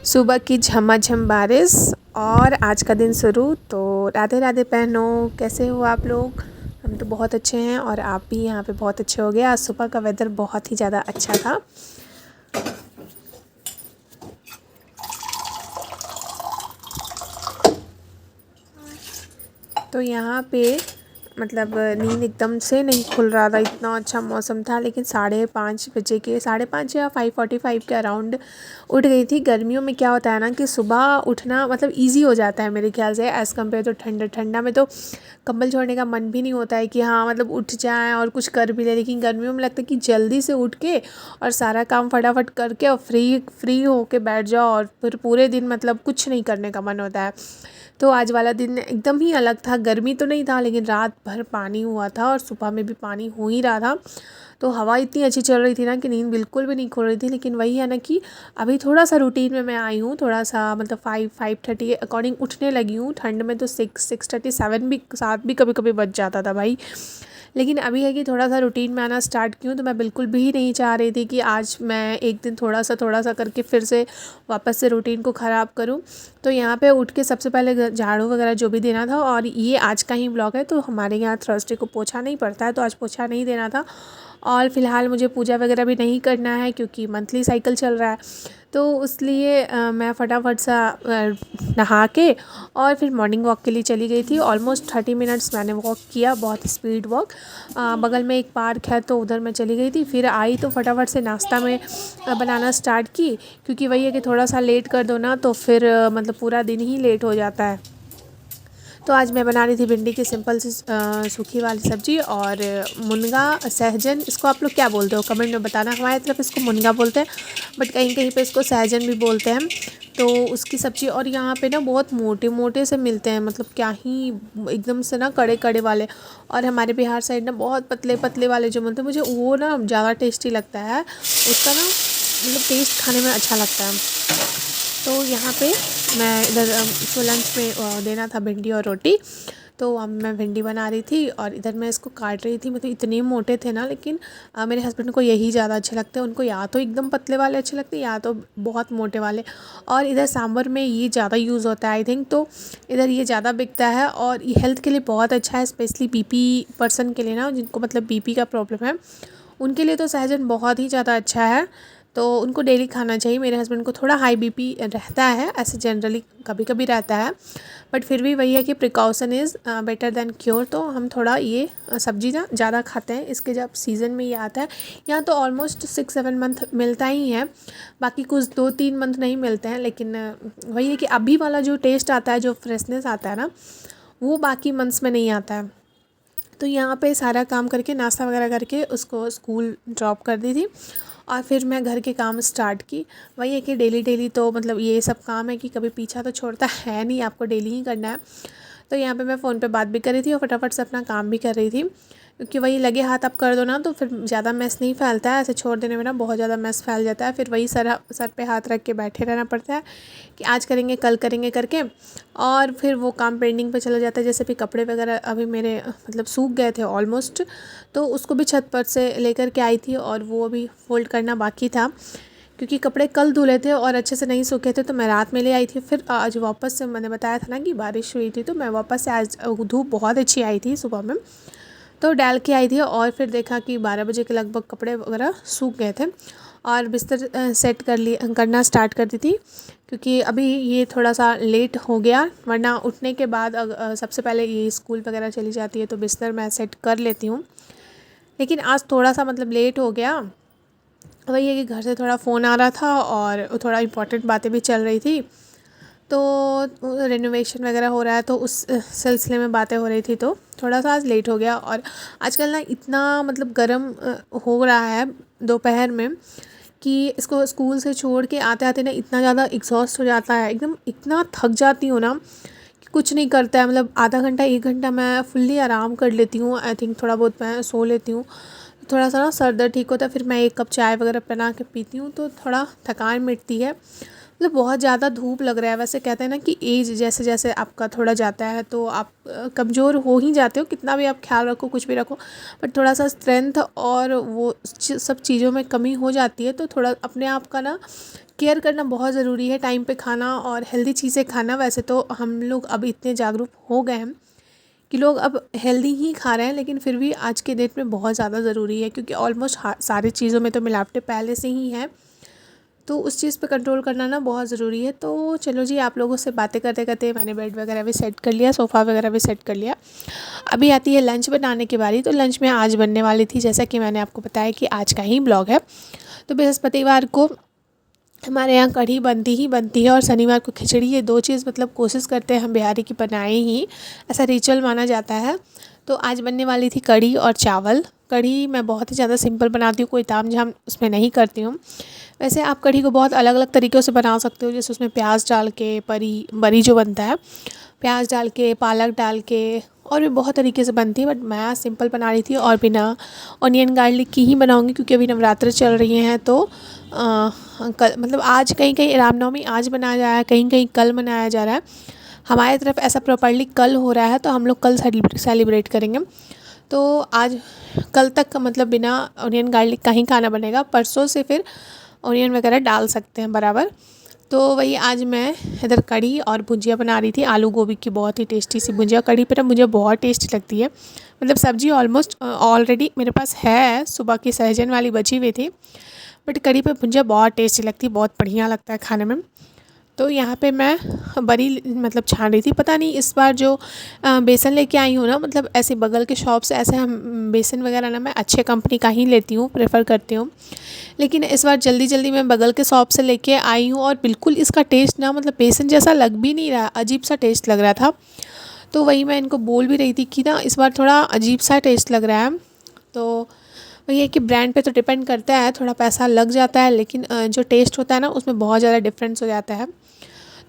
सुबह की झमाझम बारिश और आज का दिन शुरू। तो राधे राधे बहनों, कैसे हो आप लोग? हम तो बहुत अच्छे हैं और आप भी यहाँ पे बहुत अच्छे हो गए। आज सुबह का वेदर बहुत ही ज़्यादा अच्छा था। तो यहाँ पे मतलब नींद एकदम से नहीं खुल रहा था, इतना अच्छा मौसम था। लेकिन 5:30 बजे के 5:30 या 5:45 के अराउंड उठ गई थी। गर्मियों में क्या होता है ना कि सुबह उठना मतलब इजी हो जाता है मेरे ख्याल से एज़ कम्पेयर तो ठंडा में तो कंबल छोड़ने का मन भी नहीं होता है कि हाँ मतलब उठ जाएं और कुछ कर भी लें। लेकिन गर्मियों में लगता है कि जल्दी से उठ के और सारा काम फटाफट करके और फ्री होके बैठ जाओ और फिर पूरे दिन मतलब कुछ नहीं करने का मन होता है। तो आज वाला दिन एकदम ही अलग था। गर्मी तो नहीं था लेकिन रात भर पानी हुआ था और सुबह में भी पानी हो ही रहा था। तो हवा इतनी अच्छी चल रही थी ना कि नींद बिल्कुल भी नहीं खुल रही थी। लेकिन वही है ना कि अभी थोड़ा सा रूटीन में मैं आई हूँ, थोड़ा सा मतलब 5:30 के अकॉर्डिंग उठने लगी हूँ। ठंड में तो 6:30 7 भी 7 भी कभी कभी बच जाता था भाई। लेकिन अभी है कि थोड़ा सा रूटीन में आना स्टार्ट की हूँ। तो मैं बिल्कुल भी नहीं चाह रही थी कि आज मैं एक दिन थोड़ा सा करके फिर से वापस से रूटीन को ख़राब करूँ। तो यहाँ पे उठ के सबसे पहले झाड़ू वगैरह जो भी देना था, और ये आज का ही व्लॉग है तो हमारे यहाँ थर्सडे को पोछा नहीं पड़ता है, तो आज पोछा नहीं देना था। और फ़िलहाल मुझे पूजा वगैरह भी नहीं करना है क्योंकि मंथली साइकिल चल रहा है। तो इसलिए मैं फटाफट सा नहा के और फिर मॉर्निंग वॉक के लिए चली गई थी। ऑलमोस्ट 30 मिनट्स मैंने वॉक किया, बहुत स्पीड वॉक। बगल में एक पार्क है तो उधर मैं चली गई थी। फिर आई तो फटाफट से नाश्ता में बनाना स्टार्ट की, क्योंकि वही है कि थोड़ा सा लेट कर दो ना तो फिर मतलब पूरा दिन ही लेट हो जाता है। तो आज मैं बना रही थी भिंडी की सिंपल सी सूखी वाली सब्ज़ी और मुनगा सहजन, इसको आप लोग क्या बोलते हो कमेंट में बताना। हमारी तरफ इसको मुनगा बोलते हैं बट कहीं कहीं पे इसको सहजन भी बोलते हैं। तो उसकी सब्ज़ी, और यहाँ पे ना बहुत मोटे मोटे से मिलते हैं, मतलब क्या ही एकदम से ना कड़े कड़े वाले। और हमारे बिहार साइड ना बहुत पतले पतले वाले जो मिलते हैं, मुझे वो ना ज़्यादा टेस्टी लगता है। उसका ना मतलब टेस्ट खाने में अच्छा लगता है। तो यहाँ पे मैं इधर इसको लंच में देना था भिंडी और रोटी। तो अब मैं भिंडी बना रही थी और इधर मैं इसको काट रही थी। मतलब इतने मोटे थे ना, लेकिन मेरे हस्बैंड को यही ज़्यादा अच्छे लगते हैं। उनको या तो एकदम पतले वाले अच्छे लगते हैं या तो बहुत मोटे वाले। और इधर सांभर में ये ज़्यादा यूज़ होता है आई थिंक, तो इधर ये ज़्यादा बिकता है और ये हेल्थ के लिए बहुत अच्छा है, स्पेशली बीपी पर्सन के लिए ना, जिनको मतलब बीपी का प्रॉब्लम है उनके लिए तो सहजन बहुत ही ज़्यादा अच्छा है। तो उनको डेली खाना चाहिए। मेरे हस्बैंड को थोड़ा हाई बीपी रहता है, ऐसे जनरली कभी कभी रहता है, बट फिर भी वही है कि precaution is better than cure. तो हम थोड़ा ये सब्ज़ी ना ज़्यादा खाते हैं। इसके जब सीज़न में ये आता है, यहाँ तो ऑलमोस्ट 6-7 मंथ मिलता ही है, बाकी कुछ 2-3 मंथ नहीं मिलते हैं। लेकिन वही है कि अभी वाला जो टेस्ट आता है, जो फ्रेशनेस आता है ना, वो बाकी मंथ्स में नहीं आता है। तो यहाँ पे सारा काम करके नाश्ता वगैरह करके उसको स्कूल ड्रॉप कर दी थी और फिर मैं घर के काम स्टार्ट की। वही है कि डेली डेली तो मतलब ये सब काम है कि कभी पीछा तो छोड़ता है नहीं, आपको डेली ही करना है। तो यहाँ पे मैं फ़ोन पे बात भी कर रही थी और फटाफट से अपना काम भी कर रही थी, क्योंकि वही लगे हाथ आप कर दो ना तो फिर ज़्यादा मैस नहीं फैलता है। ऐसे छोड़ देने में ना बहुत ज़्यादा मैस फैल जाता है। फिर वही सर पे हाथ रख के बैठे रहना पड़ता है कि आज करेंगे कल करेंगे करके, और फिर वो काम पेंडिंग पे चला जाता है। जैसे भी कपड़े वगैरह अभी मेरे मतलब सूख गए थे ऑलमोस्ट, तो उसको भी छत पर से लेकर के आई थी और वो अभी फोल्ड करना बाकी था, क्योंकि कपड़े कल धुले थे और अच्छे से नहीं सूखे थे तो मैं रात में ले आई थी। फिर आज वापस से मैंने बताया था ना कि बारिश हुई थी, तो मैं वापस से आज धूप बहुत अच्छी आई थी सुबह में, तो डाल के आई थी। और फिर देखा कि 12 बजे के लगभग कपड़े वगैरह सूख गए थे और बिस्तर सेट करना स्टार्ट कर दी थी, क्योंकि अभी ये थोड़ा सा लेट हो गया। वरना उठने के बाद सबसे पहले ये स्कूल वगैरह चली जाती है तो बिस्तर मैं सेट कर लेती हूँ। लेकिन आज थोड़ा सा मतलब लेट हो गया। वही है कि घर से थोड़ा फ़ोन आ रहा था और थोड़ा इम्पोर्टेंट बातें भी चल रही थी, तो रेनोवेशन वगैरह हो रहा है तो उस सिलसिले में बातें हो रही थी, तो थोड़ा सा आज लेट हो गया। और आजकल ना इतना मतलब गर्म हो रहा है दोपहर में कि इसको स्कूल से छोड़ के आते आते ना इतना ज़्यादा एग्जॉस्ट हो जाता है, एकदम इतना थक जाती हूँ ना कि कुछ नहीं करता है। मतलब आधा घंटा 1 घंटा मैं फुल्ली आराम कर लेती हूँ, आई थिंक थोड़ा बहुत मैं सो लेती हूँ। थोड़ा सा ना सर दर्द ठीक होता है, फिर मैं 1 कप चाय वगैरह बना के पीती हूँ तो थोड़ा थकान मिटती है। मतलब बहुत ज़्यादा धूप लग रहा है। वैसे कहते हैं ना कि एज जैसे जैसे आपका थोड़ा जाता है तो आप कमज़ोर हो ही जाते हो, कितना भी आप ख्याल रखो कुछ भी रखो, बट थोड़ा सा स्ट्रेंथ और वो सब चीज़ों में कमी हो जाती है। तो थोड़ा अपने आप का ना केयर करना बहुत ज़रूरी है, टाइम पे खाना और हेल्दी चीज़ें खाना। वैसे तो हम लोग अब इतने जागरूक हो गए हैं कि लोग अब हेल्दी ही खा रहे हैं, लेकिन फिर भी आज के डेट में बहुत ज़्यादा ज़रूरी है, क्योंकि ऑलमोस्ट सारी चीज़ों में तो मिलावटें पहले से ही हैं, तो उस चीज़ पे कंट्रोल करना ना बहुत ज़रूरी है। तो चलो जी, आप लोगों से बातें करते करते मैंने बेड वगैरह भी सेट कर लिया, सोफ़ा वगैरह भी सेट कर लिया। अभी आती है लंच बनाने की बारी। तो लंच में आज बनने वाली थी, जैसा कि मैंने आपको बताया कि आज का ही ब्लॉग है, तो बृहस्पतिवार को हमारे यहाँ कढ़ी बनती ही बनती है और शनिवार को खिचड़ी। ये 2 चीज़ मतलब कोशिश करते हैं हम बिहारी की बनाएं ही, ऐसा रिचुअल माना जाता है। तो आज बनने वाली थी कढ़ी और चावल। कढ़ी मैं बहुत ही ज़्यादा सिंपल बनाती हूँ, कोई तामझाम उसमें नहीं करती हूँ। वैसे आप कढ़ी को बहुत अलग अलग तरीक़ों से बना सकते हो, जैसे उसमें प्याज डाल के, बरी जो बनता है, प्याज डाल के, पालक डाल के, और भी बहुत तरीके से बनती है, बट मैं सिंपल बना रही थी और बिना ऑनियन गार्लिक की ही बनाऊंगी, क्योंकि अभी नवरात्र चल रही हैं। तो कल मतलब आज कहीं कहीं रामनवमी आज मनाया जा रहा है, कहीं कहीं कल मनाया जा रहा है। हमारी तरफ ऐसा प्रॉपर्ली कल हो रहा है, तो हम लोग कल सेलिब्रेट करेंगे। तो आज कल तक का मतलब बिना ऑनियन गार्लिक का ही खाना बनेगा, परसों से फिर ऑनियन वगैरह डाल सकते हैं बराबर। तो वही आज मैं इधर कढ़ी और भुजिया बना रही थी, आलू गोभी की बहुत ही टेस्टी सी भुजिया। कढ़ी पर मुझे बहुत टेस्टी लगती है, मतलब सब्ज़ी ऑलमोस्ट ऑलरेडी मेरे पास है, सुबह की सहजन वाली बची हुई थी, बट कढ़ी पे भुजिया बहुत टेस्टी लगती है, बहुत बढ़िया लगता है खाने में। तो यहाँ पे मैं बरी मतलब छान रही थी। पता नहीं इस बार जो बेसन लेके आई हूँ ना, मतलब ऐसे बगल के शॉप से ऐसे हम बेसन वगैरह ना मैं अच्छे कंपनी का ही लेती हूँ, प्रेफर करती हूँ। लेकिन इस बार जल्दी जल्दी मैं बगल के शॉप से लेके आई हूँ, और बिल्कुल इसका टेस्ट ना मतलब बेसन जैसा लग भी नहीं रहा, अजीब सा टेस्ट लग रहा था। तो वही मैं इनको बोल भी रही थी कि ना इस बार थोड़ा अजीब सा टेस्ट लग रहा है। तो वही है कि ब्रांड पे तो डिपेंड करता है, थोड़ा पैसा लग जाता है, लेकिन जो टेस्ट होता है ना उसमें बहुत ज़्यादा डिफरेंस हो जाता है।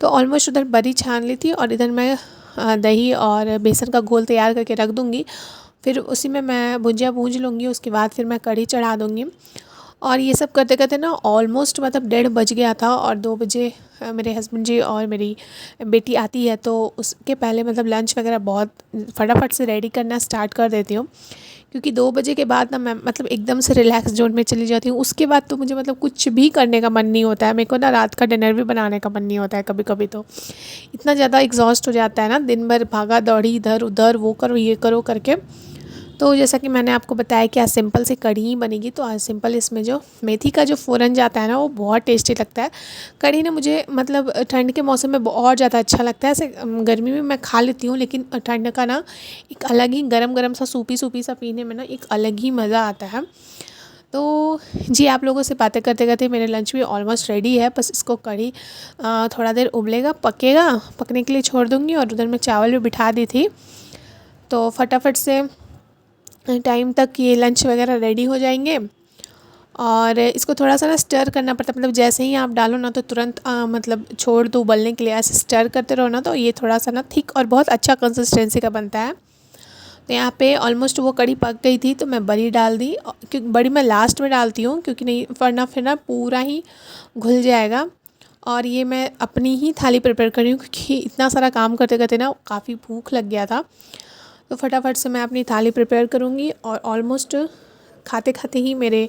तो ऑलमोस्ट उधर बरी छान ली थी, और इधर मैं दही और बेसन का घोल तैयार करके रख दूँगी। फिर उसी में मैं भुजिया भूंज लूँगी, उसके बाद फिर मैं कढ़ी चढ़ा दूँगी। और ये सब करते करते ना ऑलमोस्ट मतलब 1:30 बज गया था, और 2 बजे मेरे हस्बैंड जी और मेरी बेटी आती है, तो उसके पहले मतलब लंच वगैरह बहुत फटाफट से रेडी करना स्टार्ट कर देती हूँ, क्योंकि 2 बजे के बाद ना मैं मतलब एकदम से रिलैक्स जोन में चली जाती हूँ। उसके बाद तो मुझे मतलब कुछ भी करने का मन नहीं होता है, मेरे को ना रात का डिनर भी बनाने का मन नहीं होता है कभी कभी। तो इतना ज़्यादा एग्जॉस्ट हो जाता है ना, दिन भर भागा दौड़ी, इधर उधर, वो करो ये करो करके। तो जैसा कि मैंने आपको बताया कि आज सिंपल सी कढ़ी ही बनेगी, तो आज सिंपल इसमें जो मेथी का जो फ़ोरन जाता है ना, वो बहुत टेस्टी लगता है। कढ़ी ना मुझे मतलब ठंड के मौसम में बहुत ज़्यादा अच्छा लगता है। ऐसे गर्मी में मैं खा लेती हूँ, लेकिन ठंड का ना एक अलग ही गरम गरम सा सूपी सूपी सा पीने में ना एक अलग ही मज़ा आता है। तो जी, आप लोगों से बातें करते करते मेरे लंच भी ऑलमोस्ट रेडी है, बस इसको कढ़ी थोड़ा देर उबलेगा, पकेगा, पकने के लिए छोड़ दूँगी। और उधर मैं चावल भी बिठा दी थी, तो फटाफट से टाइम तक ये लंच वगैरह रेडी हो जाएंगे। और इसको थोड़ा सा ना स्टर करना पड़ता है, मतलब जैसे ही आप डालो ना तो तुरंत मतलब छोड़ दो उबलने के लिए, ऐसे स्टर करते रहो ना, तो ये थोड़ा सा ना थिक और बहुत अच्छा कंसिस्टेंसी का बनता है। तो यहाँ पे ऑलमोस्ट वो कढ़ी पक गई थी, तो मैं बड़ी डाल दी, क्योंकि बड़ी मैं लास्ट में डालती हूँ, क्योंकि नहीं वरना फिर ना पूरा ही घुल जाएगा। और ये मैं अपनी ही थाली प्रिपेयर कर रही हूँ, क्योंकि इतना सारा काम करते करते ना काफ़ी भूख लग गया था। तो फटाफट से मैं अपनी थाली प्रिपेयर करूँगी, और ऑलमोस्ट खाते खाते ही मेरे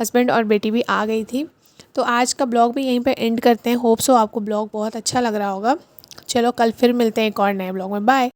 हस्बैंड और बेटी भी आ गई थी। तो आज का ब्लॉग भी यहीं पे एंड करते हैं। होप सो आपको ब्लॉग बहुत अच्छा लग रहा होगा। चलो कल फिर मिलते हैं एक और नए ब्लॉग में। बाय।